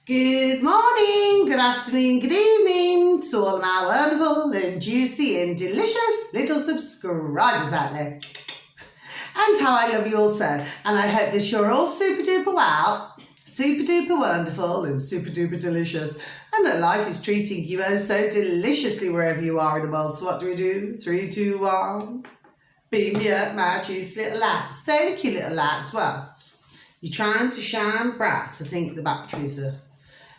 Good morning, good afternoon, good evening to all of my wonderful and juicy and delicious little subscribers out there. And how I love you all so. And I hope that you're all super duper well, super duper wonderful and super duper delicious. And that life is treating you oh so deliciously wherever you are in the world. So what do? 3, 2, 1. Beam me up, my juicy little lads. Thank you, little lads. Well, you're trying to shine bright. I think the batteries are...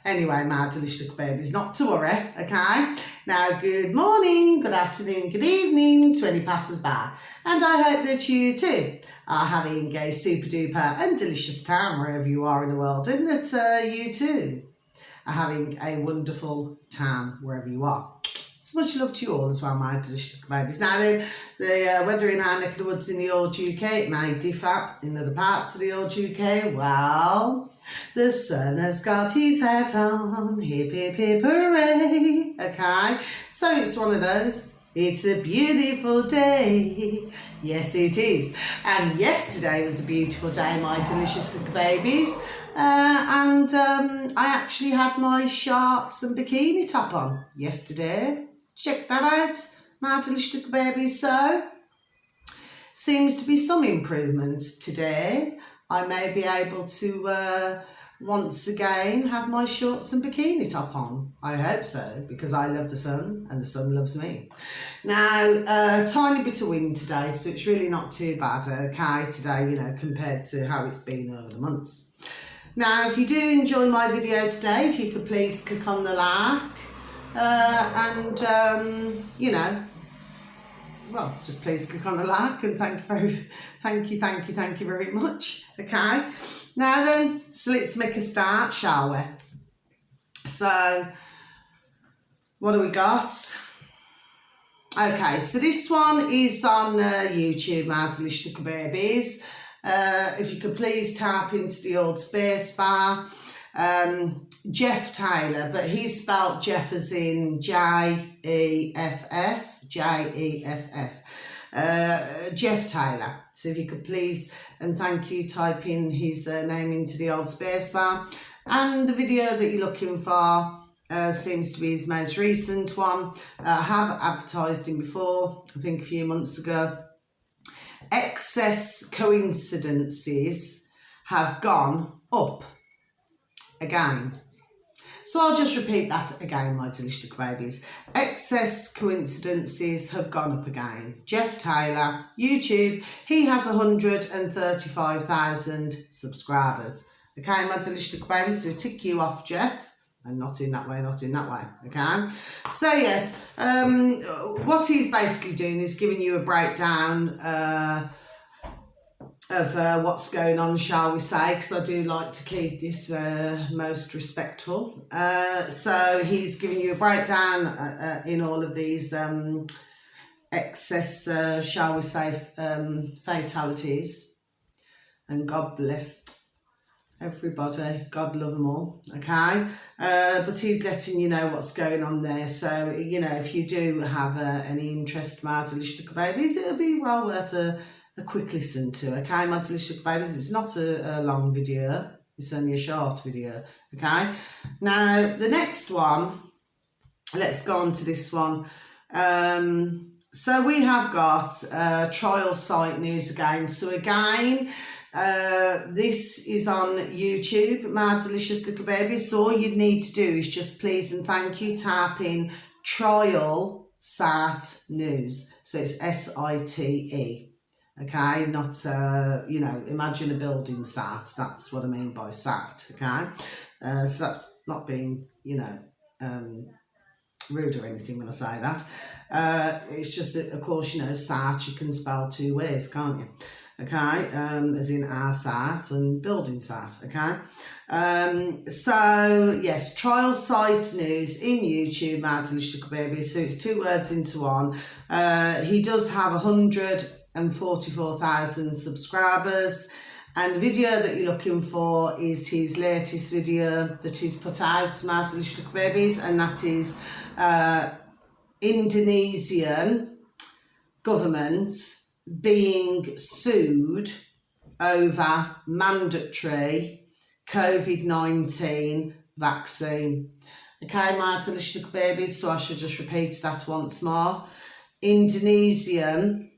Anyway, my delicious little babies, not to worry, okay? Now, good morning, good afternoon, good evening to any passers-by. And I hope that you too are having a super duper and delicious time wherever you are in the world, and that you too are having a wonderful time wherever you are. So much love to you all as well, my delicious babies. Now, the weather in our neck of the woods in the old UK, it may differ in other parts of the old UK. Well, the sun has got his hat on, hip, hip, hip, hooray, okay? So it's one of those, it's a beautiful day. Yes, it is. And yesterday was a beautiful day, my delicious little babies. I actually had my shorts and bikini top on yesterday. Check that out, my delicious little babies. So, seems to be some improvement today. I may be able to once again have my shorts and bikini top on. I hope so, because I love the sun and the sun loves me. Now, a tiny bit of wind today, so it's really not too bad, okay, today, you know, compared to how it's been over the months. Now, if you do enjoy my video today, if you could please click on the like, you know, well, just please click on the like, and thank you very much. Okay, now then, so let's make a start, shall we? So, what do we got? Okay, so this one is on YouTube, my delicious little babies. If you could please tap into the old space bar. Jeff Taylor, but he's spelled Jeff as in Jeff, Jeff Taylor. So if you could please and thank you type in his name into the old space bar. And the video that you're looking for seems to be his most recent one. I have advertised him before, I think a few months ago. Excess coincidences have gone up again. So I'll just repeat that again, my delicious little babies. Excess coincidences have gone up again. Jeff Taylor, YouTube, he has 135,000 subscribers. Okay, my delicious little babies, so tick you off, Jeff. And not in that way, okay? So yes, what he's basically doing is giving you a breakdown of what's going on, shall we say, because I do like to keep this most respectful. So he's giving you a breakdown in all of these excess, shall we say, fatalities. And God bless everybody, God love them all, okay? But he's letting you know what's going on there. So, you know, if you do have any interest, my delicious little babies, it'll be well worth a quick listen to, okay, my delicious babies. It's not a long video, it's only a short video, okay? Now, the next one, let's go on to this one. So we have got trial site news again. So again, this is on YouTube, my delicious little babies. So all you'd need to do is just please and thank you type in trial site news. So it's SITE. Okay, not, you know, imagine a building site. That's what I mean by site, okay? So that's not being, you know, rude or anything when I say that. It's just that, of course, you know, site you can spell two ways, can't you? Okay, as in our site and building site, okay? So, yes, trial site news in YouTube, my delicious little babies. So it's two words into one. He does have 144,000 subscribers, and the video that you're looking for is his latest video that he's put out, my delicious little babies, and that is Indonesian government being sued over mandatory COVID-19 vaccine. Okay, my delicious little babies, so I should just repeat that once more. Indonesian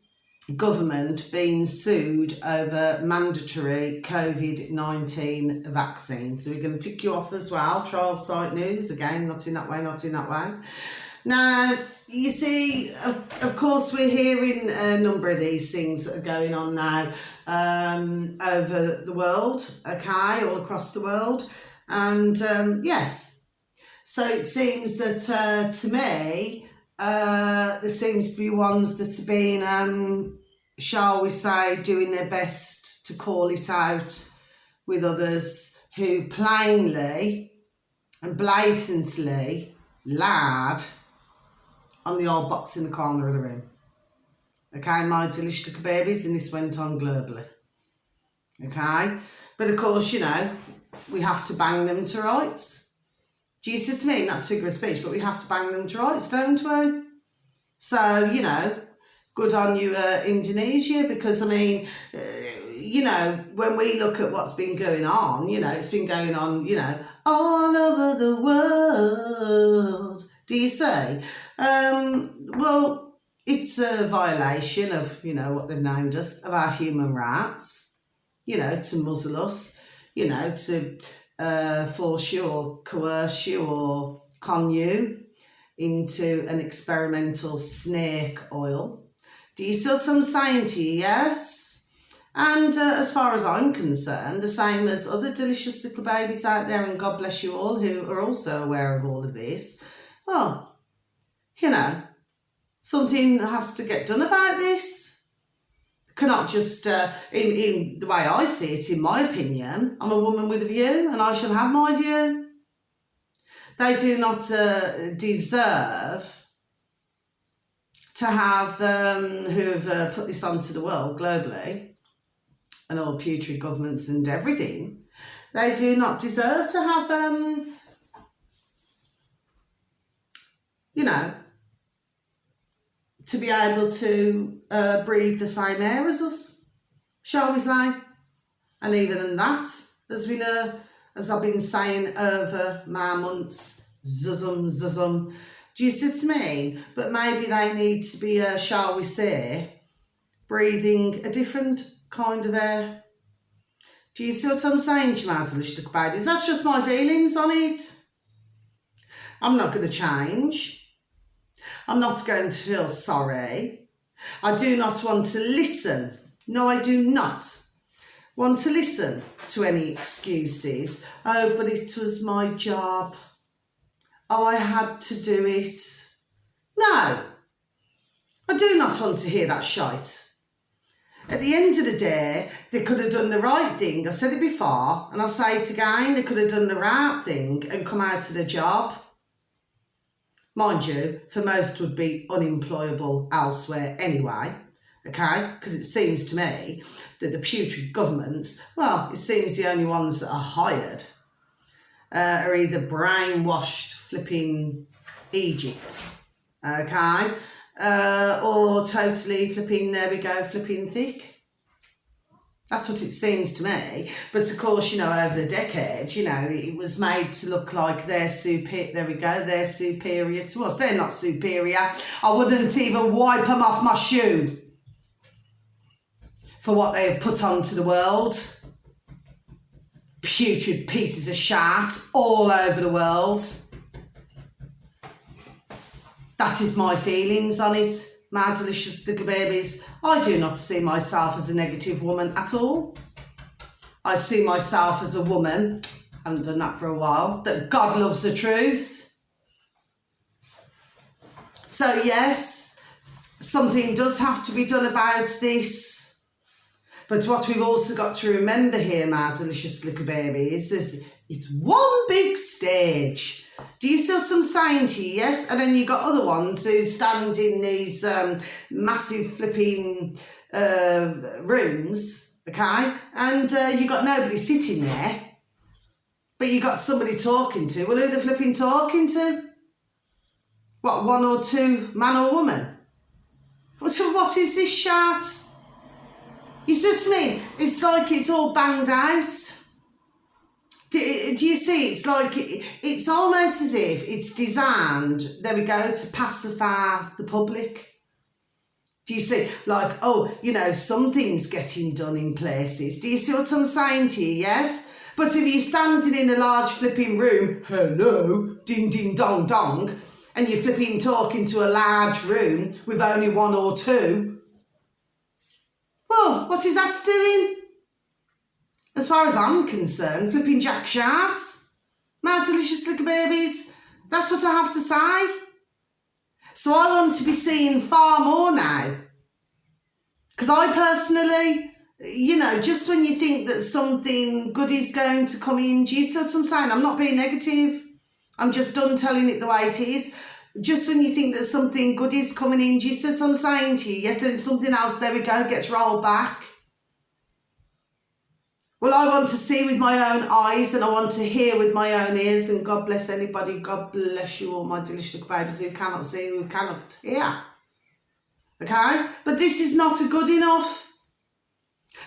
government being sued over mandatory COVID-19 vaccine. So we're going to tick you off as well. Trial site news, again, not in that way, not in that way. Now, you see, of course, we're hearing a number of these things that are going on now over the world, okay, all across the world. And yes, so it seems that to me, there seems to be ones that have been, shall we say, doing their best to call it out with others who plainly and blatantly lied on the old box in the corner of the room. Okay, my delicious little babies, and this went on globally. Okay, but of course, you know, we have to bang them to rights. Do you see what I mean? That's figure of speech, but we have to bang them to rights, don't we? So, you know, good on you, Indonesia, because, I mean, you know, when we look at what's been going on, you know, it's been going on, you know, all over the world. Do you say? Well, it's a violation of, you know, what they've named us, of our human rights, you know, to muzzle us, you know, to force you or coerce you or con you into an experimental snake oil. Do you see what I'm saying to you? Yes. And as far as I'm concerned, the same as other delicious little babies out there, and God bless you all who are also aware of all of this, well, you know, something has to get done about this. Cannot just, in the way I see it, in my opinion, I'm a woman with a view and I shall have my view. They do not deserve to have, who have put this onto the world globally, and all putrid governments and everything, they do not deserve to have, you know, to be able to breathe the same air as us, shall we say? And even in that, as we know, as I've been saying over my months, zuzum. Do you see what I mean? But maybe they need to be, shall we say, breathing a different kind of air. Do you see what I'm saying, to you, my delicious little babies? That's just my feelings on it. I'm not going to change. I'm not going to feel sorry. I do not want to listen. No, I do not want to listen to any excuses. Oh, but it was my job. Oh, I had to do it. No, I do not want to hear that shite. At the end of the day, they could have done the right thing. I said it before, and I'll say it again. They could have done the right thing and come out of the job. Mind you, for most would be unemployable elsewhere anyway, okay? Because it seems to me that the putrid governments, well, it seems the only ones that are hired are either brainwashed flipping Egypts, okay? Or totally flipping, there we go, flipping thick. That's what it seems to me. But of course, you know, over the decades, you know, it was made to look like they're superior. There we go, they're superior to us. They're not superior. I wouldn't even wipe them off my shoe for what they have put onto the world. Putrid pieces of shit all over the world. That is my feelings on it. My delicious little babies, I do not see myself as a negative woman at all. I see myself as a woman, I haven't done that for a while, that God loves the truth. So yes, something does have to be done about this. But what we've also got to remember here, my delicious little babies, is it's one big stage. Do you see what I'm saying to you? Yes? And then you've got other ones who stand in these massive flipping rooms, okay? And you've got nobody sitting there, but you've got somebody talking to. Well, who are they flipping talking to? What, one or two, man or woman? What is this shit? You see what I mean? It's like it's all banged out. Do you see? It's like, it's almost as if it's designed, there we go, to pacify the public. Do you see? Like, oh, you know, something's getting done in places. Do you see what I'm saying to you? Yes? But if you're standing in a large flipping room, hello, ding, ding, dong, dong, and you're flipping talking to a large room with only one or two, well, what is that doing? As far as I'm concerned, flipping jack sharts, my delicious little babies, that's what I have to say. So I want to be seeing far more now. Because I personally, you know, just when you think that something good is going to come in, do you see what I'm saying? I'm not being negative. I'm just done telling it the way it is. Just when you think that something good is coming in, do you see what I'm saying to you? Yes, then something else, there we go, gets rolled back. Well, I want to see with my own eyes and I want to hear with my own ears, and God bless anybody, God bless you all, my delicious little babies who cannot see, who cannot hear. Okay? But this is not good enough.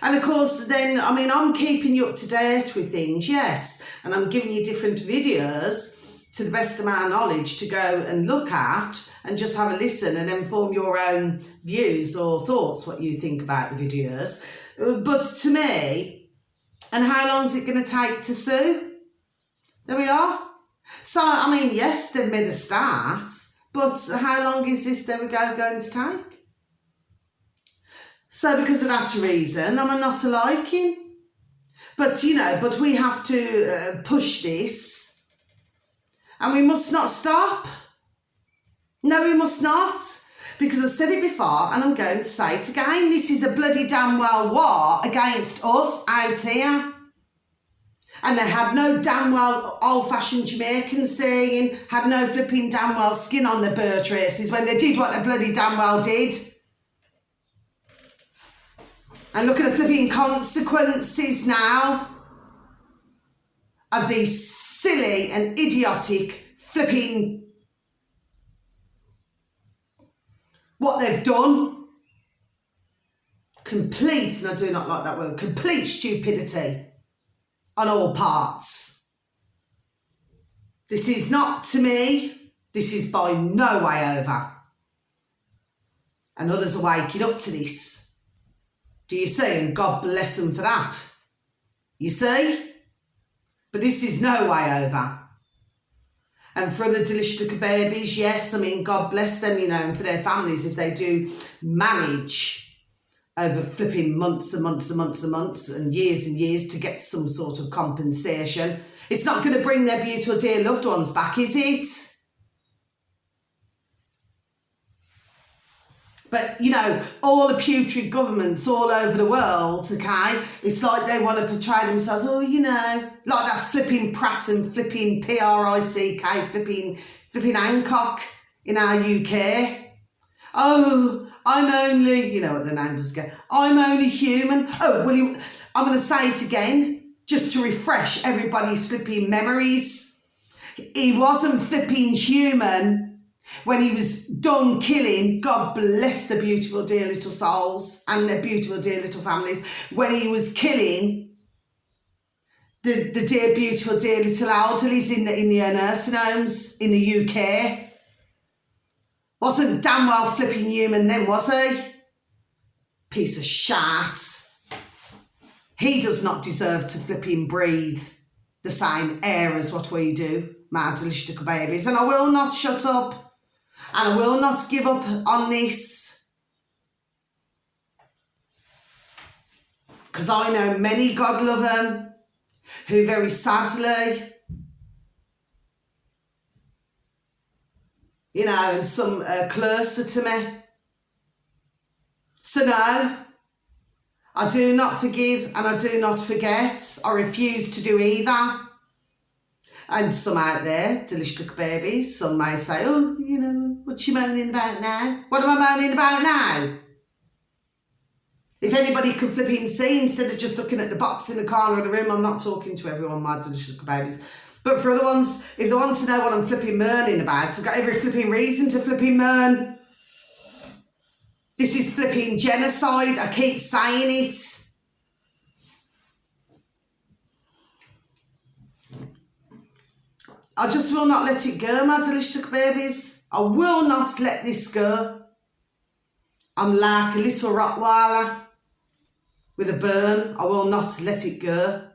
And of course, then, I mean, I'm keeping you up to date with things, yes, and I'm giving you different videos to the best of my knowledge to go and look at and just have a listen and then form your own views or thoughts, what you think about the videos. But to me, and how long is it going to take to sue? There we are. So, I mean, yes, they've made a start, but how long is this, there we go, going to take? So, because of that reason, I'm not a liking. But, you know, but we have to push this, and we must not stop. No, we must not. Because I've said it before, and I'm going to say it again, this is a bloody damn well war against us out here. And they had no damn well old-fashioned Jamaican saying, had no flipping damn well skin on their bird traces when they did what they bloody damn well did. And look at the flipping consequences now of these silly and idiotic flipping what they've done. Complete, and I do not like that word, complete stupidity on all parts. This is not, to me, this is by no way over. And others are waking up to this. Do you see? And God bless them for that. You see? But this is no way over. And for the delicious little babies, yes, I mean, God bless them, you know, and for their families, if they do manage over flipping months and months and months and months and years to get some sort of compensation, it's not going to bring their beautiful dear loved ones back, is it? But, you know, all the putrid governments all over the world, okay, it's like they want to portray themselves, oh, you know, like that flipping Pratt and flipping P-R-I-C-K, flipping Hancock in our UK. Oh, I'm only, you know what the name does go, I'm only human. Oh, well, I'm going to say it again, just to refresh everybody's flipping memories. He wasn't flipping human when he was done killing, God bless the beautiful dear little souls and their beautiful dear little families, when he was killing the dear beautiful dear little elderlies in the nursing homes in the UK. Wasn't damn well flipping human then, was he? Piece of shit. He does not deserve to flipping breathe the same air as what we do, my delicious little babies. And I will not shut up. And I will not give up on this, because I know many God-loving who very sadly, you know, and some are closer to me. So no, I do not forgive and I do not forget. I refuse to do either. And some out there, delicious little babies, some may say, oh, you know, what you moaning about now? What am I moaning about now? If anybody could flip in see, instead of just looking at the box in the corner of the room, I'm not talking to everyone, my delicious little babies. But for other ones, if they want to know what I'm flipping moaning about, I've got every flipping reason to flipping moan. This is flipping genocide, I keep saying it. I just will not let it go, my delicious little babies. I will not let this go. I'm like a little Rottweiler with a burn. I will not let it go.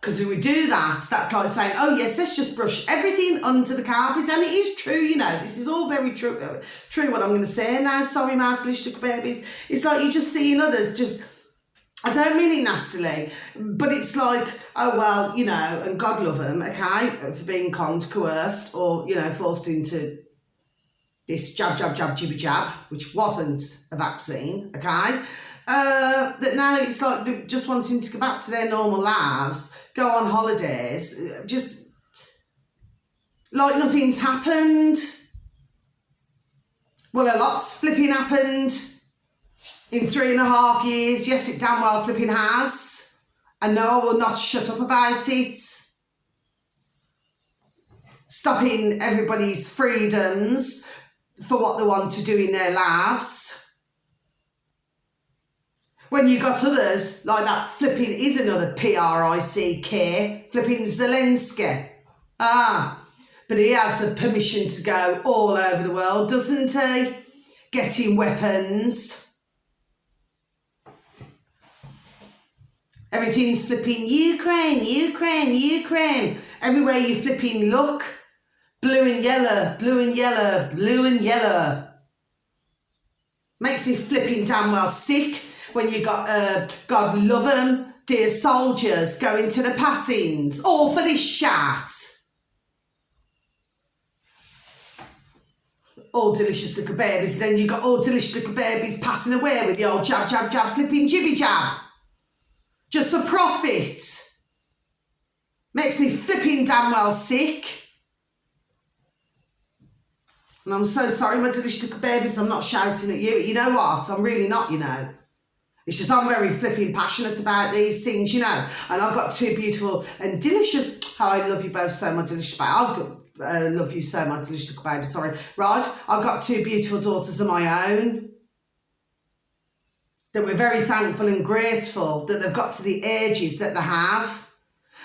Because if we do that, that's like saying, oh yes, let's just brush everything under the carpet. And it is true, you know, this is all very true what I'm going to say now. Sorry, my delicious little babies. It's like you're just seeing others just, I don't mean it nastily, but it's like, oh well, you know, and God love them, okay, for being conned, coerced, or, you know, forced into this jab, jibby jab, which wasn't a vaccine, okay? That now it's like they're just wanting to go back to their normal lives, go on holidays, just like nothing's happened. Well, a lot's flipping happened in 3.5 years. Yes, it damn well flipping has. And no, I will not shut up about it. Stopping everybody's freedoms for what they want to do in their lives. When you got others, like that flipping is another PRICK, flipping Zelensky. But he has the permission to go all over the world, doesn't he? Getting weapons. Everything's flipping Ukraine. Everywhere you flipping look, blue and yellow. Makes me flipping damn well sick. When you got, God love 'em, dear soldiers, going to the passings, all for this shat. All delicious little babies, then you got all delicious little babies passing away with the old jab, flipping jibby jab. Just for profit. Makes me flipping damn well sick. And I'm so sorry, my delicious little babies, I'm not shouting at you, but you know what? I'm really not, you know. It's just I'm very flipping passionate about these things, you know. And I've got two beautiful and delicious, how I love you both so much, delicious baby. Love you so much, delicious little baby, sorry. Right, I've got two beautiful daughters of my own that we're very thankful and grateful that they've got to the ages that they have.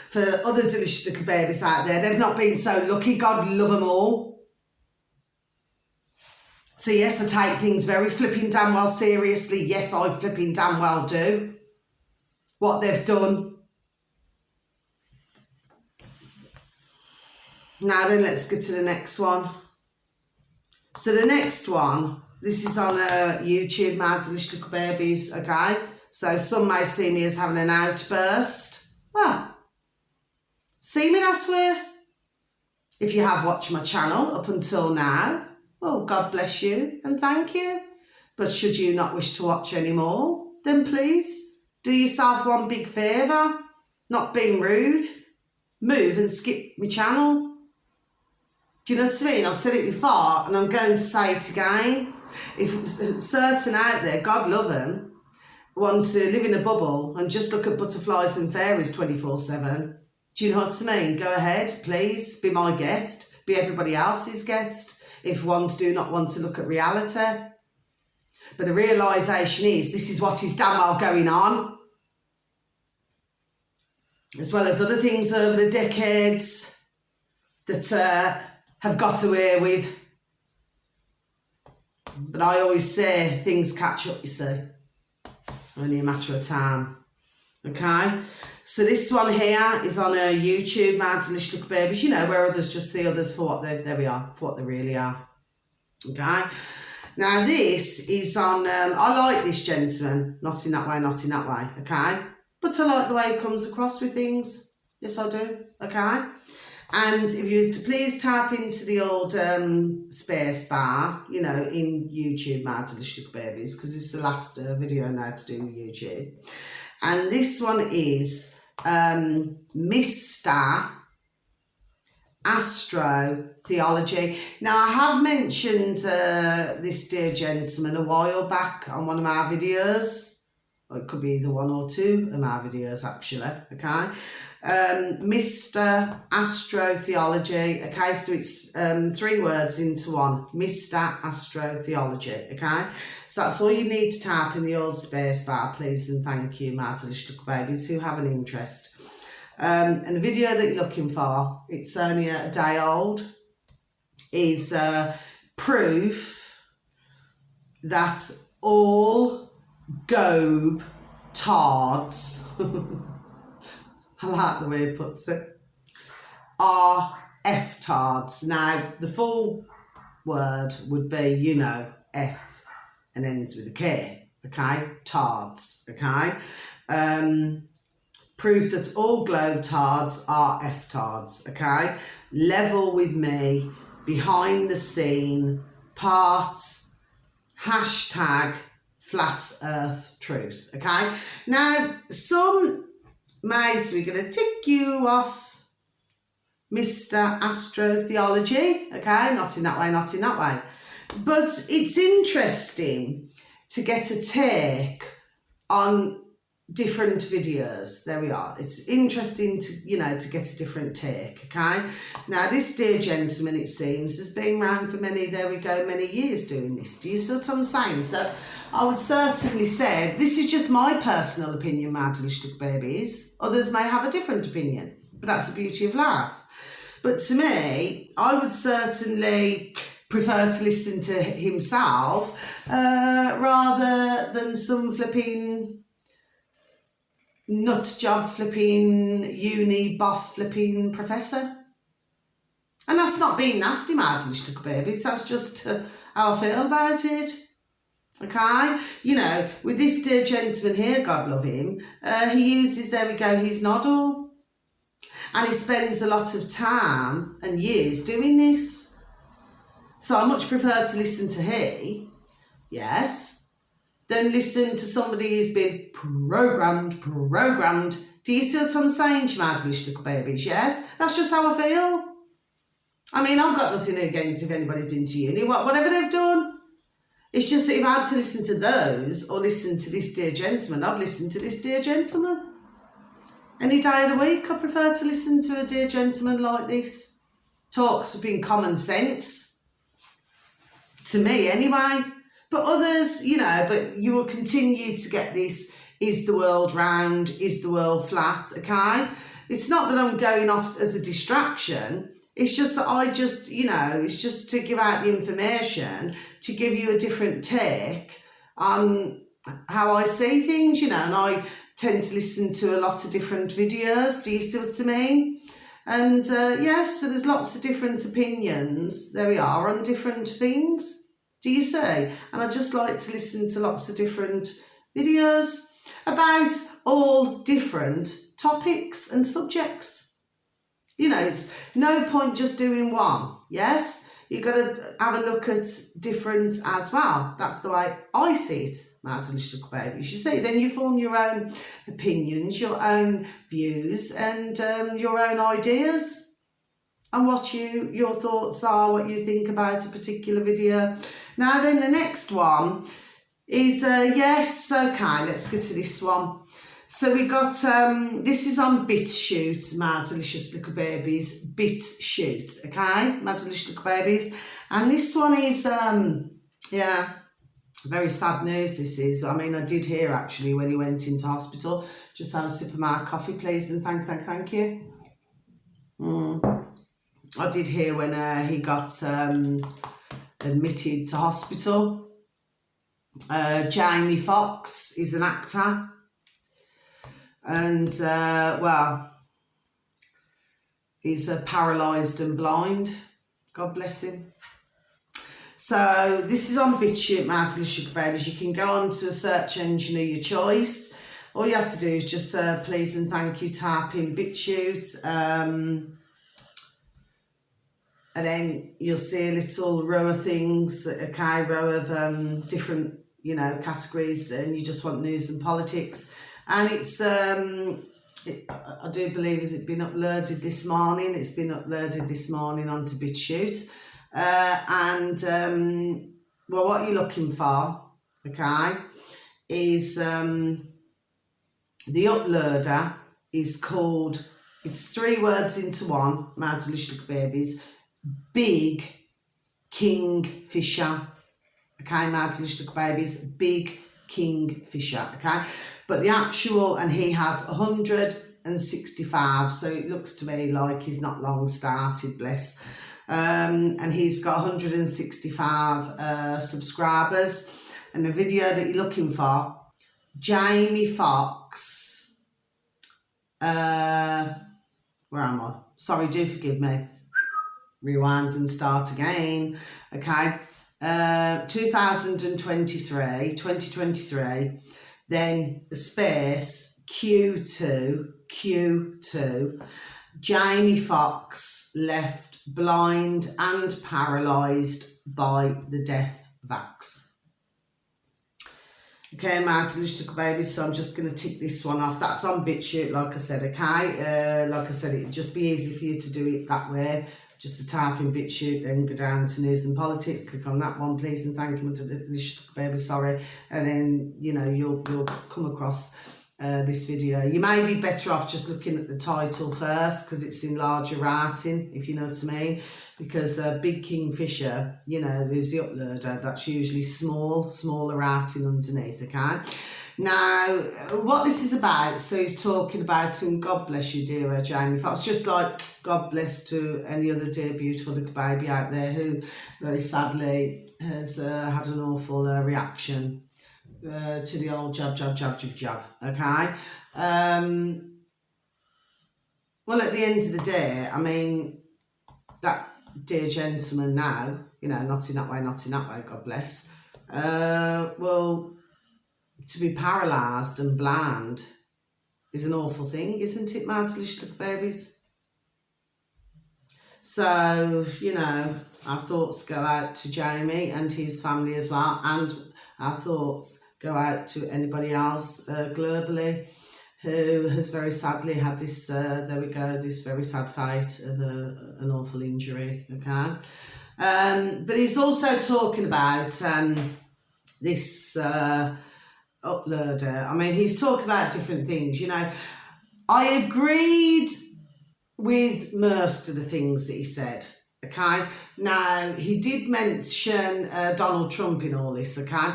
For other delicious little babies out there, they've not been so lucky. God love them all. So yes, I take things very flipping damn well seriously. Yes, I flipping damn well do. What they've done. Now then, let's get to the next one. So the next one, this is on YouTube, my delicious little babies, okay? So some may see me as having an outburst. Well, see me that way. If you have watched my channel up until now, well, God bless you and thank you. But should you not wish to watch anymore, then please do yourself one big favour, not being rude. Move and skip my channel. Do you know what I mean? I've said it before and I'm going to say it again. If certain out there, God love them, want to live in a bubble and just look at butterflies and fairies 24/7, do you know what I mean? Go ahead, please, be my guest, be everybody else's guest. If ones do not want to look at reality. But the realisation is this is what is damn well going on. As well as other things over the decades that have got away with. But I always say things catch up, you see. Only a matter of time. Okay? So this one here is on YouTube, my delicious little babies, you know, where others just see others for what for what they really are. Okay? Now this is on, I like this gentleman, not in that way, okay? But I like the way he comes across with things. Yes, I do, okay? And if you was to please tap into the old space bar, you know, in YouTube, my delicious little babies, because this is the last video now to do with YouTube. And this one is Mr. Astro Theology. Now, I have mentioned this dear gentleman a while back on one of my videos. Or it could be either one or two of my videos, actually, okay? Mr. Astro Theology, okay? So it's 3 words into one. Mr. Astro Theology, okay? So that's all you need to type in the old space bar, please, and thank you, my delicious little babies who have an interest. And the video that you're looking for, it's only a day old, is proof that all gobe tards, I like the way it puts it, are F-tards. Now, the full word would be, you know, F and ends with a K, okay? Tards, okay? Proof that all globetards are F-tards, okay? Level with me, behind the scene, part, hashtag flat earth truth, okay? Now, some may say we're going to tick you off Mr. Astrotheology, okay? Not in that way, not in that way. But it's interesting to get a take on different videos. There we are. It's interesting to, you know, to get a different take, okay? Now, this dear gentleman, it seems, has been around for many years doing this. Do you see what I'm saying? So I would certainly say, this is just my personal opinion, my delicious little babies. Others may have a different opinion, but that's the beauty of life. But to me, I would certainly prefer to listen to himself rather than some flipping nut job flipping uni boff flipping professor. And that's not being nasty, my little babies. That's just how I feel about it. Okay? You know, with this dear gentleman here, God love him, he uses, there we go, his noddle. And he spends a lot of time and years doing this. So I much prefer to listen to he, yes, than listen to somebody who's been programmed. Do you see what I'm saying, you mad little babies? Yes? That's just how I feel. I mean, I've got nothing against if anybody's been to uni, whatever they've done. It's just that if I had to listen to those or listen to this dear gentleman, I'd listen to this dear gentleman. Any day of the week, I prefer to listen to a dear gentleman like this. Talks being common sense. To me, anyway. But others, you know, but you will continue to get this, is the world round, is the world flat, okay? It's not that I'm going off as a distraction. It's just that I just, you know, it's just to give out the information, to give you a different take on how I see things, you know, and I tend to listen to a lot of different videos. Do you see what I mean? And yes, so there's lots of different opinions, there we are, on different things. Do you see? And I just like to listen to lots of different videos about all different topics and subjects. You know, it's no point just doing one, yes? You've got to have a look at different as well. That's the way I see it, my little babies. You see, then you form your own opinions, your own views, and your own ideas, and what your thoughts are, what you think about a particular video. Now then, the next one is, yes, okay, let's get to this one. So we got, this is on BitChute, my delicious little babies, BitChute, okay, my delicious little babies. And this one is, yeah, very sad news this is. I mean, I did hear actually when he went into hospital, just have a sip of my coffee please and thank you. I did hear when he got admitted to hospital. Jamie Foxx is an actor. And, well, he's paralysed and blind. God bless him. So this is on BitChute, my little sugar babies. You can go on to a search engine of your choice. All you have to do is just please and thank you, type in BitChute. And then you'll see a little row of things, okay, row of different, you know, categories, and you just want news and politics. And it's, I do believe, has it been uploaded this morning? It's been uploaded this morning onto BitChute. Well, what you're looking for, okay, is the uploader is called, it's 3 words into one, my delicious babies, Big Kingfisher, okay, my delicious babies, Big Kingfisher, okay. But the actual, and he has 100 165, so it looks to me like he's not long started, bless. And he's got 165 subscribers. And the video that you're looking for, Jamie Foxx, where am I? Sorry, do forgive me. Rewind and start again. Okay. 2023, then space Q2, Jamie Foxx left blind and paralysed by the death vax. Okay, my little babies, so I'm just going to tick this one off. That's on BitChute, like I said, okay? Like I said, it'd just be easy for you to do it that way. Just to type in BitChute, then go down to News and Politics, click on that one, please, and thank you to the little baby, sorry. And then, you know, you'll come across this video. You may be better off just looking at the title first, because it's in larger writing, if you know what I mean. Because Big Kingfisher, you know, who's the uploader, that's usually smaller writing underneath, okay? Now, what this is about, so he's talking about, and God bless you, dear Jamie Foxx, just like God bless to any other dear, beautiful little baby out there who very sadly has had an awful reaction to the old jab, okay? Well, at the end of the day, I mean, that dear gentleman now, you know, not in that way, God bless, well, to be paralysed and blind is an awful thing, isn't it, my little babies? So, you know, our thoughts go out to Jamie and his family as well, and our thoughts go out to anybody else globally who has very sadly had this, this very sad fate of an awful injury, okay? But he's also talking about this uploader. I mean, he's talking about different things, you know. I agreed with most of the things that he said, okay? Now, he did mention Donald Trump in all this, okay?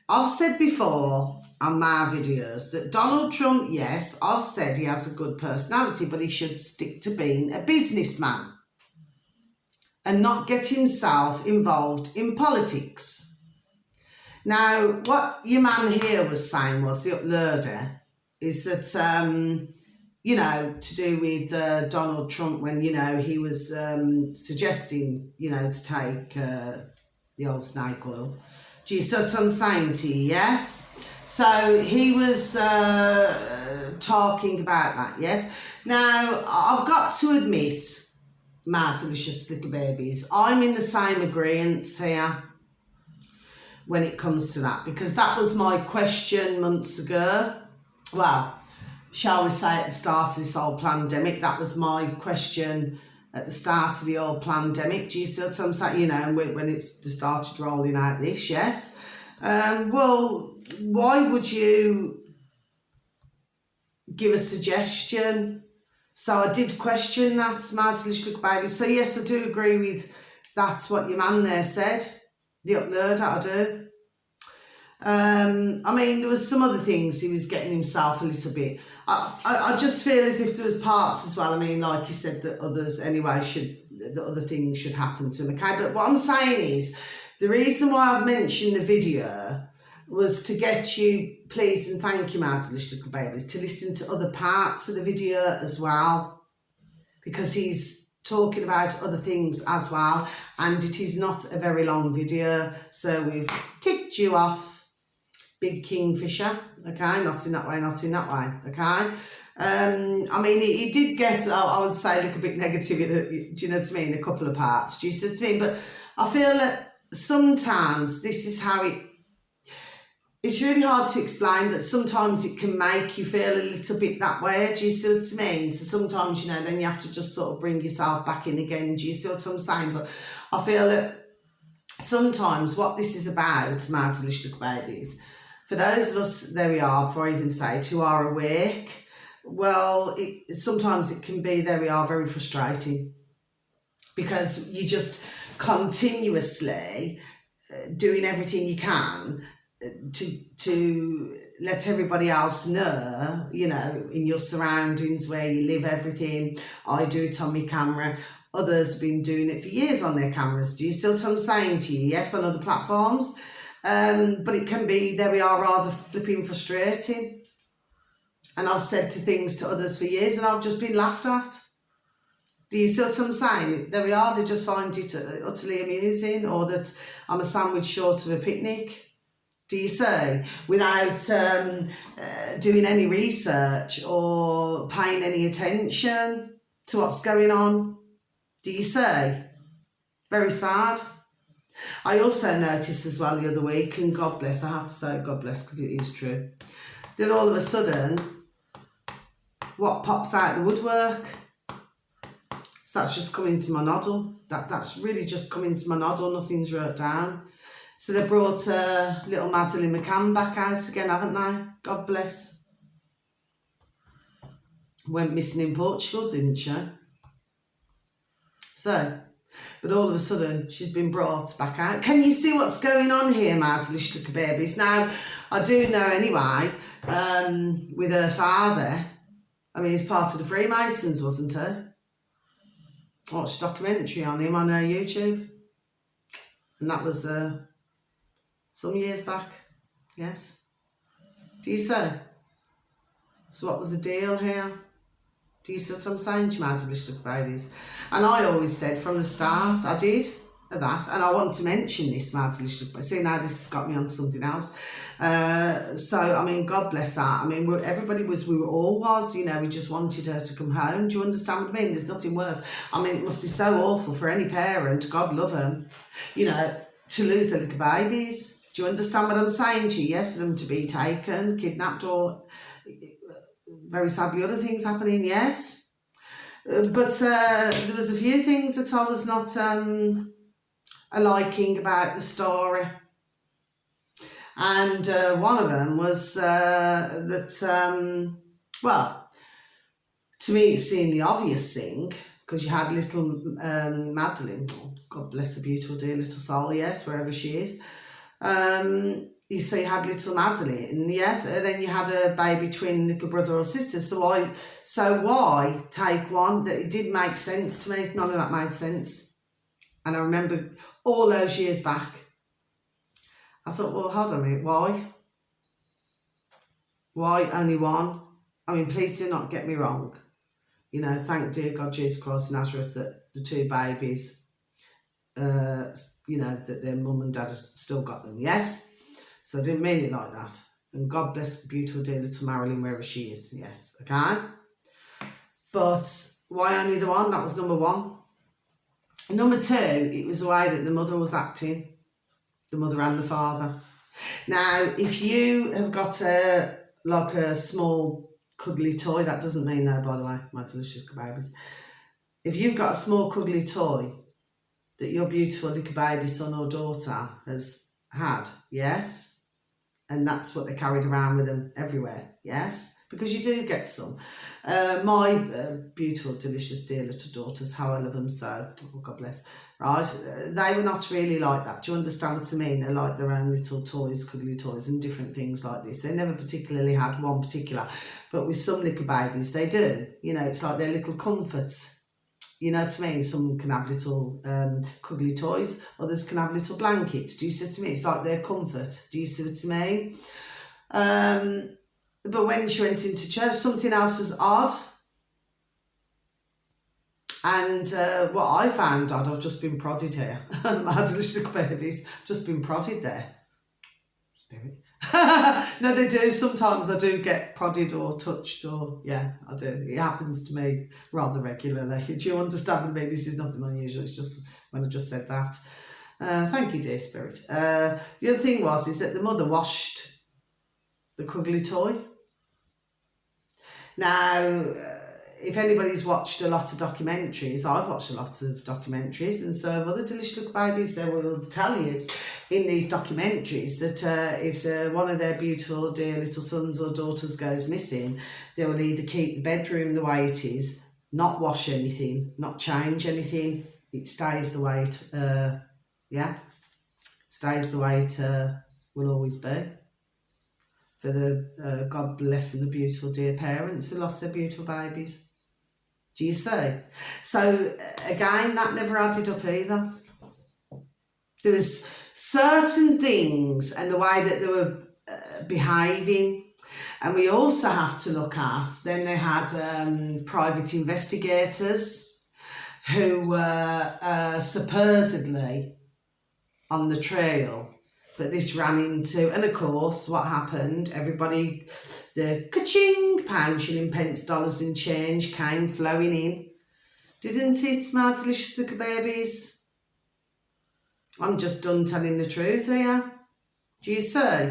I've said before on my videos that Donald Trump, yes, I've said he has a good personality, but he should stick to being a businessman and not get himself involved in politics. Now, what your man here was saying was, the uploader, is that, you know, to do with Donald Trump when, you know, he was suggesting, you know, to take the old snake oil. Do you see what I'm saying to you, yes? So he was talking about that, yes? Now, I've got to admit, my delicious little babies, I'm in the same agreement here when it comes to that, because that was my question months ago. Well, shall we say at the start of this whole pandemic, that was my question at the start of the whole pandemic. Do you see what I'm saying? You know, when it's started rolling out this, yes? Well, why would you give a suggestion? So I did question that, my little baby. So yes, I do agree with that's what your man there said. The uploader, I do. I mean, there was some other things he was getting himself a little bit. I just feel as if there was parts as well. I mean, like you said, that others anyway that other things should happen to him. Okay, but what I'm saying is, the reason why I've mentioned the video was to get you, please and thank you, my little babies, to listen to other parts of the video as well, because he's talking about other things as well, and it is not a very long video, so we've ticked you off, Big Kingfisher, okay, not in that way, okay. I mean, it did get, I would say, a little bit negative, do you know what I mean, a couple of parts, do you see what I mean, but I feel that sometimes this is how it's really hard to explain, but sometimes it can make you feel a little bit that way, do you see what I mean? So sometimes, you know, then you have to just sort of bring yourself back in again, do you see what I'm saying? But I feel that sometimes what this is about, my little babies, for those of us, there we are, before I even say it, who are awake, well, sometimes it can be, there we are, very frustrating, because you just continuously doing everything you can to let everybody else know, you know, in your surroundings, where you live, everything. I do it on my camera. Others have been doing it for years on their cameras. Do you see what I'm saying to you? Yes, on other platforms. But it can be, there we are, rather flipping frustrating. And I've said to things to others for years and I've just been laughed at. Do you see what I'm saying? There we are, they just find it utterly amusing, or that I'm a sandwich short of a picnic. Do you see? Without doing any research or paying any attention to what's going on. Do you see? Very sad. I also noticed as well the other week, and God bless, I have to say God bless because it is true, that all of a sudden, what pops out the woodwork? So that's just come into my noddle. That's really just come into my noddle, nothing's wrote down. So they brought little Madeline McCann back out again, haven't they? God bless. Went missing in Portugal, didn't she? So, but all of a sudden, she's been brought back out. Can you see what's going on here, my delicious little babies? Now, I do know anyway, with her father, I mean, he's part of the Freemasons, wasn't he? I watched a documentary on him on YouTube. And that was some years back, yes. Do you see? So what was the deal here? Do you see what I'm saying to my delicious little babies? And I always said from the start, I did that, and I want to mention this, my delicious little babies. See, now this has got me on something else. So, I mean, God bless her. I mean, everybody was, we all was, you know, we just wanted her to come home. Do you understand what I mean? There's nothing worse. I mean, it must be so awful for any parent, God love them, you know, to lose their little babies. Do you understand what I'm saying to you? Yes, for them to be taken, kidnapped, or very sadly other things happening, yes. But there was a few things that I was not liking about the story. And one of them was that, well, to me it seemed the obvious thing, because you had little Madeline, oh, God bless her beautiful dear little soul, yes, wherever she is. You say you had little Madeline, yes, and then you had a baby twin little brother or sister. So why take one? That it did make sense to me. None of that made sense. And I remember all those years back, I thought, well, hold on a minute, why? Why only one? I mean, please do not get me wrong. You know, thank dear God Jesus Christ of Nazareth that the two babies, you know, that their mum and dad have still got them, yes? So I didn't mean it like that. And God bless the beautiful dear little Marilyn wherever she is, yes, okay? But why only the one? That was number one. Number two, it was the way that the mother was acting, the mother and the father. Now, if you have got like a small cuddly toy, that doesn't mean no, by the way, my delicious babies. If you've got a small cuddly toy that your beautiful little baby son or daughter has had, yes, and that's what they carried around with them everywhere, yes, because you do get some. My beautiful, delicious, dear little daughters, how I love them so, oh, God bless, right, they were not really like that. Do you understand what I mean? They like their own little toys, cuddly toys and different things like this. They never particularly had one particular, but with some little babies they do, you know, it's like their little comforts. You know what I mean? Some can have little cuddly toys, others can have little blankets. Do you see what I mean? It's like their comfort. Do you see what I mean? But when she went into church, something else was odd. And what I found odd, I've just been prodded here. My delicious babies, just been prodded there. Spirit. No, they do. Sometimes I do get prodded or touched, or yeah, I do. It happens to me rather regularly. Do you understand me? This is nothing unusual. It's just when I just said that. Thank you, dear spirit. The other thing is that the mother washed the cuddly toy. Now, if anybody's watched a lot of documentaries, I've watched a lot of documentaries, and so have other delicious little babies, they will tell you in these documentaries that if one of their beautiful dear little sons or daughters goes missing, they will either keep the bedroom the way it is, not wash anything, not change anything, it stays the way it, stays the way it will always be. For the God bless the beautiful dear parents who lost their beautiful babies. Do you see? So again, that never added up either. There was certain things and the way that they were behaving. And we also have to look at, then they had private investigators who were supposedly on the trail, but this ran into, and of course what happened, everybody, the ka-ching, pound, shilling, pence, dollars and change came flowing in, didn't it, my delicious little babies? I'm just done telling the truth here, do you see?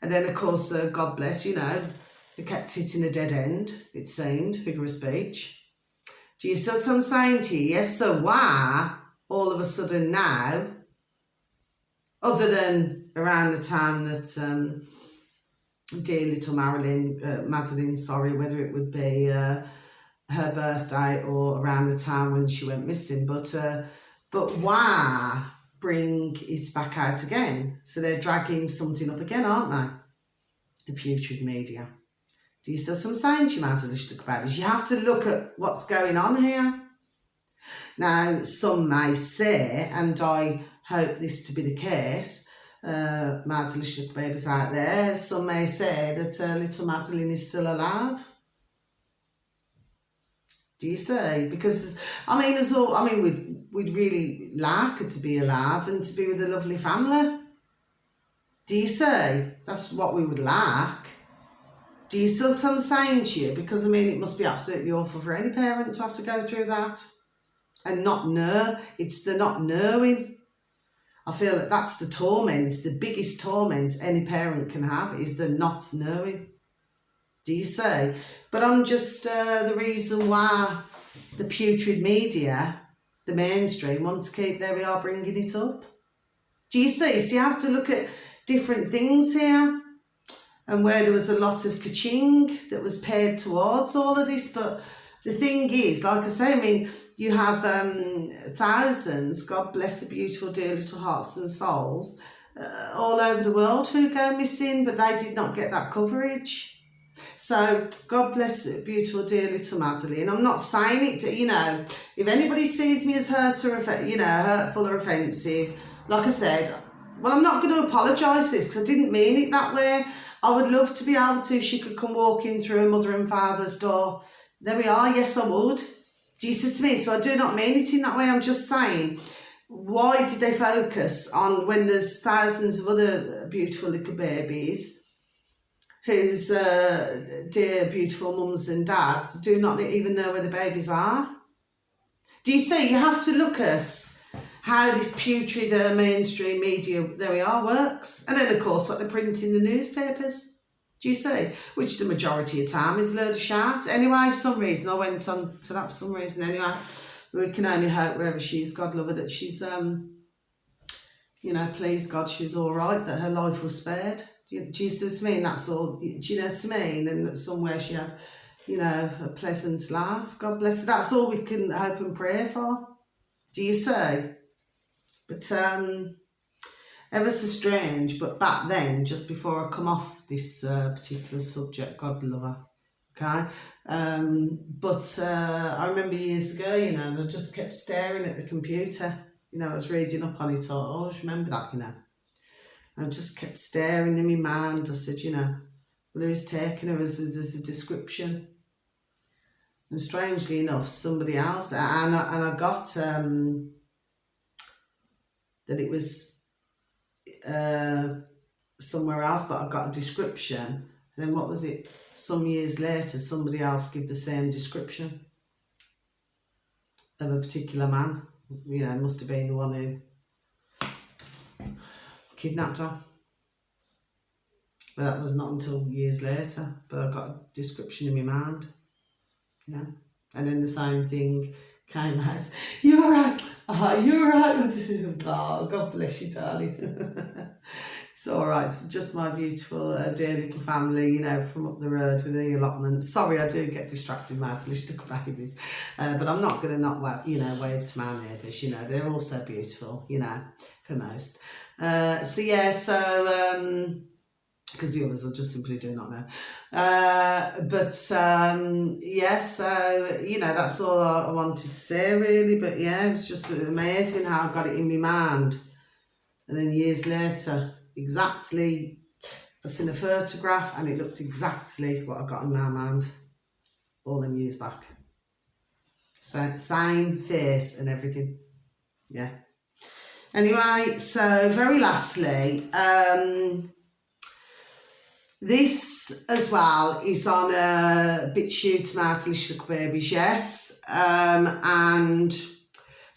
And then of course, God bless, you know, they kept hitting a dead end, it seemed, figure of speech. Do you see what I'm saying to you? Yes, so why all of a sudden now, other than around the time that dear little Madeline, sorry, whether it would be her birthday or around the time when she went missing, but why bring it back out again? So they're dragging something up again, aren't they? The putrid media. Do you see what I'm saying to you, Madeline, about this? You have to look at what's going on here. Now, some may say, and I hope this to be the case, my delicious babies out there, some may say that little Madeline is still alive. Do you see? Because we'd really like her to be alive and to be with a lovely family. Do you see? That's what we would like. Do you see what I'm saying to you? Because it must be absolutely awful for any parent to have to go through that and not know. It's the not knowing. I feel that that's the torment, the biggest torment any parent can have is the not knowing. Do you see? But I'm just the reason why the putrid media, the mainstream, want to keep, there we are, bringing it up. Do you see? So you have to look at different things here and where there was a lot of ka-ching that was paid towards all of this. But the thing is, like I say, you have thousands, God bless the beautiful dear little hearts and souls, all over the world who go missing, but they did not get that coverage. So God bless it, beautiful dear little Madeline. I'm not saying it to, if anybody sees me as hurtful or offensive, like I said, well, I'm not going to apologise this because I didn't mean it that way. I would love to be able to, she could come walking through her mother and father's door. There we are, yes I would. Do you see to me? So I do not mean it in that way. I'm just saying, why did they focus on when there's thousands of other beautiful little babies whose dear beautiful mums and dads do not even know where the babies are? Do you see? You have to look at how this putrid mainstream media, there we are, works. And then, of course, what they print in the newspapers. Do you see? Which the majority of the time is a load of shit. Anyway, for some reason, I went on to that for some reason. Anyway, we can only hope wherever she is, God love her, that she's, please God, she's all right, that her life was spared. Do you see what I mean? That's all. Do you know what I mean? And that somewhere she had, a pleasant laugh. God bless her. That's all we can hope and pray for. Do you see? But ever so strange. But back then, just before I come off this particular subject, God love her. Okay? But I remember years ago, and I just kept staring at the computer. I was reading up on it. I always remember that, I just kept staring in my mind. I said, well, who's taking her as a description? And strangely enough, somebody else, and I got that it was somewhere else, but I got a description. And then what was it? Some years later, somebody else gave the same description of a particular man. It must have been the one who kidnapped her. But that was not until years later. But I got a description in my mind. Yeah. And then the same thing came out. You're all right. Oh, you're all right. Oh, God bless you, darling. It's all right. It's just my beautiful, dear little family, you know, from up the road with the allotments. Sorry, I do get distracted, my little babies. But I'm not going to not, wave to my neighbours, you know. They're all so beautiful, you know, for most. So, yeah, so... because the others I just simply do not know. Yeah, so, you know, that's all I wanted to say, really. But, yeah, it was just amazing how I got it in my mind. And then years later, exactly, I seen a photograph and it looked exactly what I got in my mind all them years back. So, same face and everything. Yeah. Anyway, so very lastly, this as well is on a BitChute My Delicious Little Babies, yes. And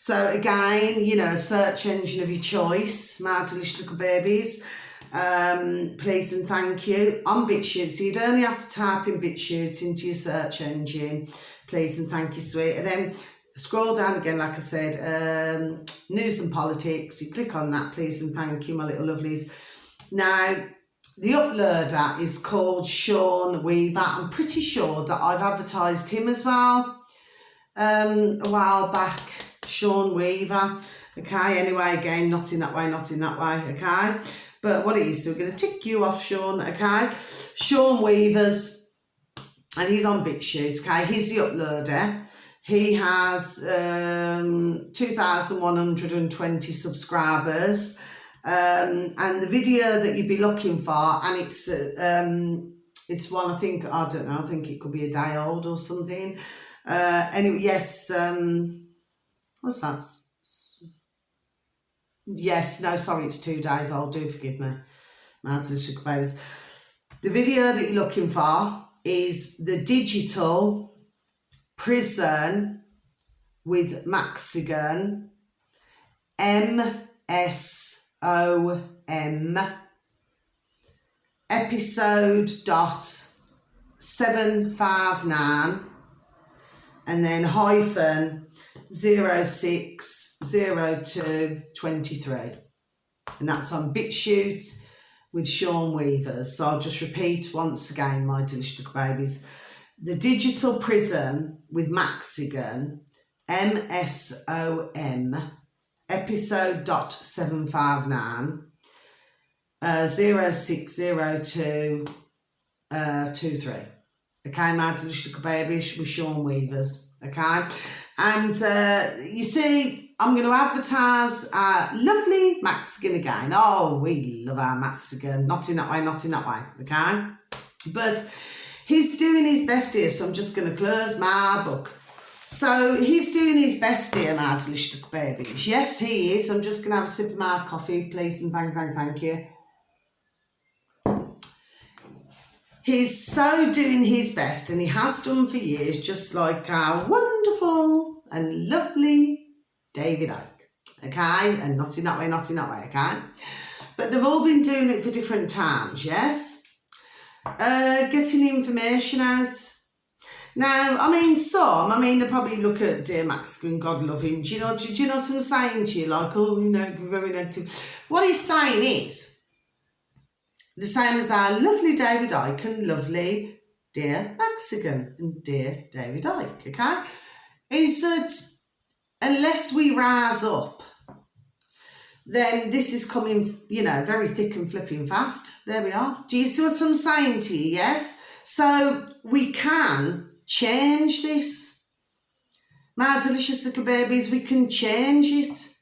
so again, you know, a search engine of your choice, My Delicious Little Babies. Please and thank you on BitChute. So you'd only have to type in BitChute into your search engine. Please and thank you, sweet. And then scroll down again, like I said, news and politics. You click on that, please and thank you, my little lovelies. Now, the uploader is called Sean Weaver. I'm pretty sure that I've advertised him as well a while back. Sean Weaver. Okay, anyway, again, not in that way, okay? But what it is, so we're going to tick you off, Sean, okay? Sean Weaver's, and he's on BitChute, okay? He's the uploader. He has 2,120 subscribers. And the video that you'd be looking for, and it's one, I think it could be a day old or something. Anyway, yes, what's that? Yes, no, sorry, it's 2 days old, do forgive me. The video that you're looking for is the digital prison with Mexican MSOM episode.759 and then hyphen 060223, and that's on BitChute with Sean Weaver. So I'll just repeat once again, my delicious little babies, the digital prison with Mexican MSOM episode.759 060223. Okay, my delicious little babies with Sean Weaver's. Okay, and you see, I'm going to advertise lovely Mexican again. Oh, we love our Mexican. Not in that way, okay? But he's doing his best here, so I'm just going to close my book. So he's doing his best here, my delicious little babies. Yes, he is. I'm just going to have a sip of my coffee, please, and thank you. He's so doing his best, and he has done for years, just like our wonderful and lovely David Icke, okay? And not in that way, okay? But they've all been doing it for different times, yes? Getting information out. Now, I mean, they probably look at Dear Mexican, God love him. Do you know what I'm saying to you? Like, oh, you know, very negative. What he's saying is the same as our lovely David Icke and lovely Dear Mexican and Dear David Icke, okay? Is that unless we rise up, then this is coming, you know, very thick and flipping fast. There we are. Do you see what I'm saying to you? Yes? So we can change this. My delicious little babies, we can change it.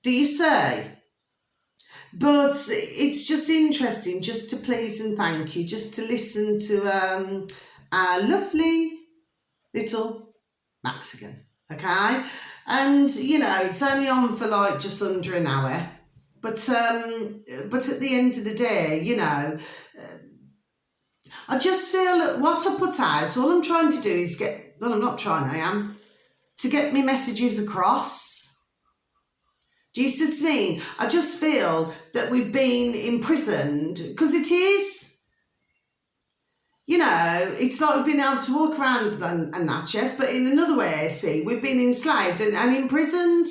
Do you see? But it's just interesting just to please and thank you, just to listen to our lovely little Mexican, okay? And, you know, it's only on for like just under an hour. But at the end of the day, you know, I just feel that what I put out, all I'm trying to do is I am, to get my messages across. Do you see what I mean? I just feel that we've been imprisoned, because it is, you know, it's like we've been able to walk around and that, yes, but in another way, see, we've been enslaved and imprisoned.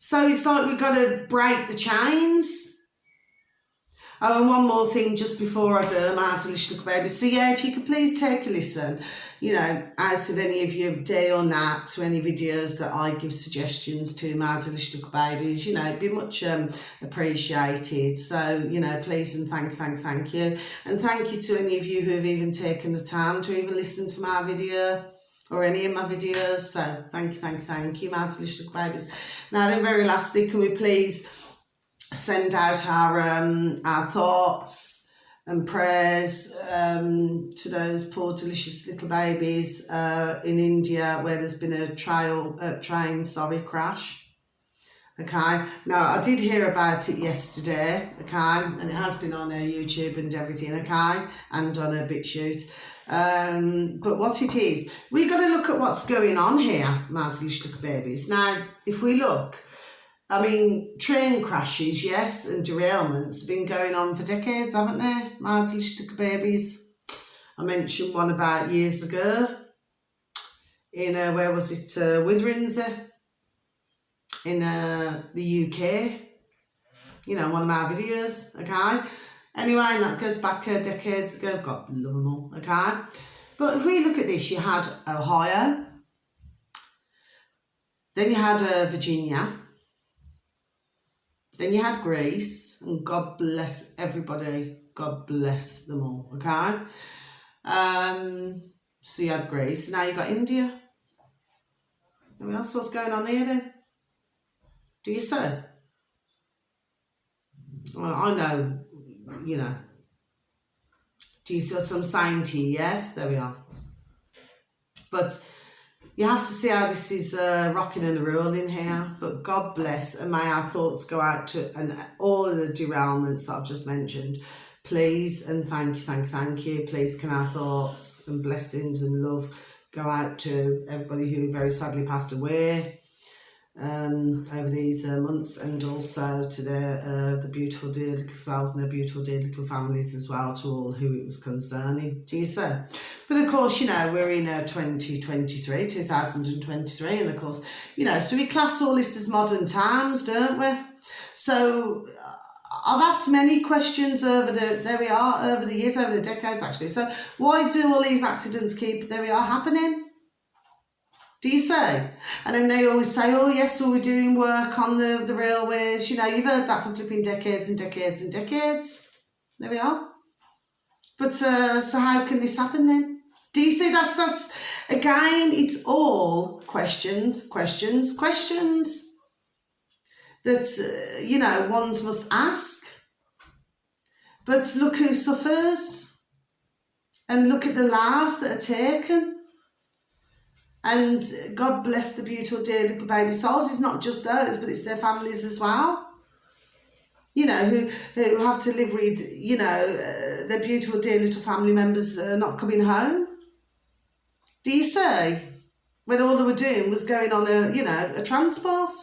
So it's like we've got to break the chains. Oh, and one more thing just before I go, my delicious little baby. So yeah, if you could please take a listen, you know, out of any of your day or night to any videos that I give suggestions to my delicious little babies, you know, it'd be much appreciated. So, you know, please and thank you. And thank you to any of you who have even taken the time to even listen to my video or any of my videos. So thank you, my delicious little babies. Now then, very lastly, can we please send out our thoughts and prayers to those poor delicious little babies in India where there's been a train crash. Okay, now I did hear about it yesterday, okay, and it has been on YouTube and everything, okay, and on a BitChute. But what it is, we've got to look at what's going on here, my delicious little babies. Now, if we look, I mean, train crashes, yes, and derailments have been going on for decades, haven't they, my delicious little babies? I mentioned one about years ago in, where was it, Witherinser in the UK, you know, one of my videos, okay? Anyway, and that goes back decades ago, God love them all, okay? But if we look at this, you had Ohio, then you had Virginia, then you had Greece, and God bless everybody, God bless them all, okay? So you had Greece, now you've got India. Anyone else, what's going on here then? Do you say? Well, I know, you know. Do you see what I'm saying to you? Yes, there we are. But you have to see how this is rocking and rolling here. But God bless, and may our thoughts go out to and all of the derailments that I've just mentioned. Please and thank you. Please can our thoughts and blessings and love go out to everybody who very sadly passed away over these months, and also to the beautiful dear little selves and their beautiful dear little families as well, to all who it was concerning. Do you say? But of course, you know, we're in 2023, and of course, you know, so we class all this as modern times, don't we? So I've asked many questions over the years, over the decades actually. So why do all these accidents keep happening? Do you say? And then they always say, oh yes, well, we're doing work on the railways. You know, you've heard that for flipping decades and decades and decades. There we are. But so how can this happen then? Do you see? That's again, it's all questions that, you know, ones must ask. But look who suffers, and look at the lives that are taken. And God bless the beautiful dear little baby souls. It's not just those, but it's their families as well. You know, who have to live with, you know, their beautiful dear little family members not coming home. Do you see? When all they were doing was going on a transport.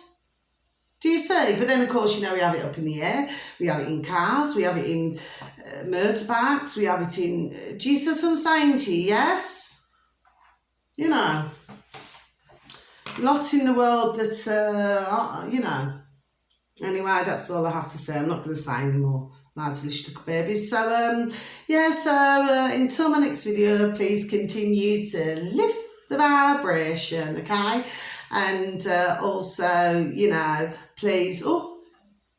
Do you see? But then, of course, you know, we have it up in the air. We have it in cars. We have it in motorbikes. We have it in... Do you see what I'm saying to you? Yes? You know, lots in the world that, you know. Anyway, that's all I have to say. I'm not going to say anymore, my delicious little babies. So, yeah, so until my next video, please continue to lift the vibration, okay? And also, you know, please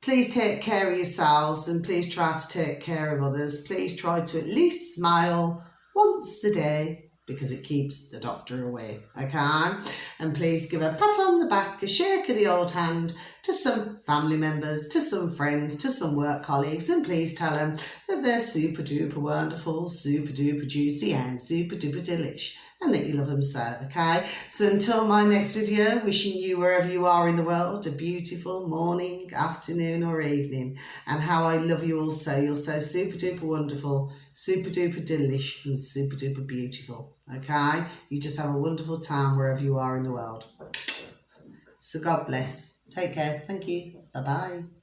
take care of yourselves, and please try to take care of others. Please try to at least smile once a day, because it keeps the doctor away, okay? And please give a pat on the back, a shake of the old hand to some family members, to some friends, to some work colleagues, and please tell them that they're super duper wonderful, super duper juicy, and super duper delish, and that you love them so, okay? So until my next video, wishing you wherever you are in the world a beautiful morning, afternoon or evening, and how I love you all so. You're so super duper wonderful, super duper delish, and super duper beautiful, okay? You just have a wonderful time wherever you are in the world. So God bless. Take care. Thank you. Bye-bye.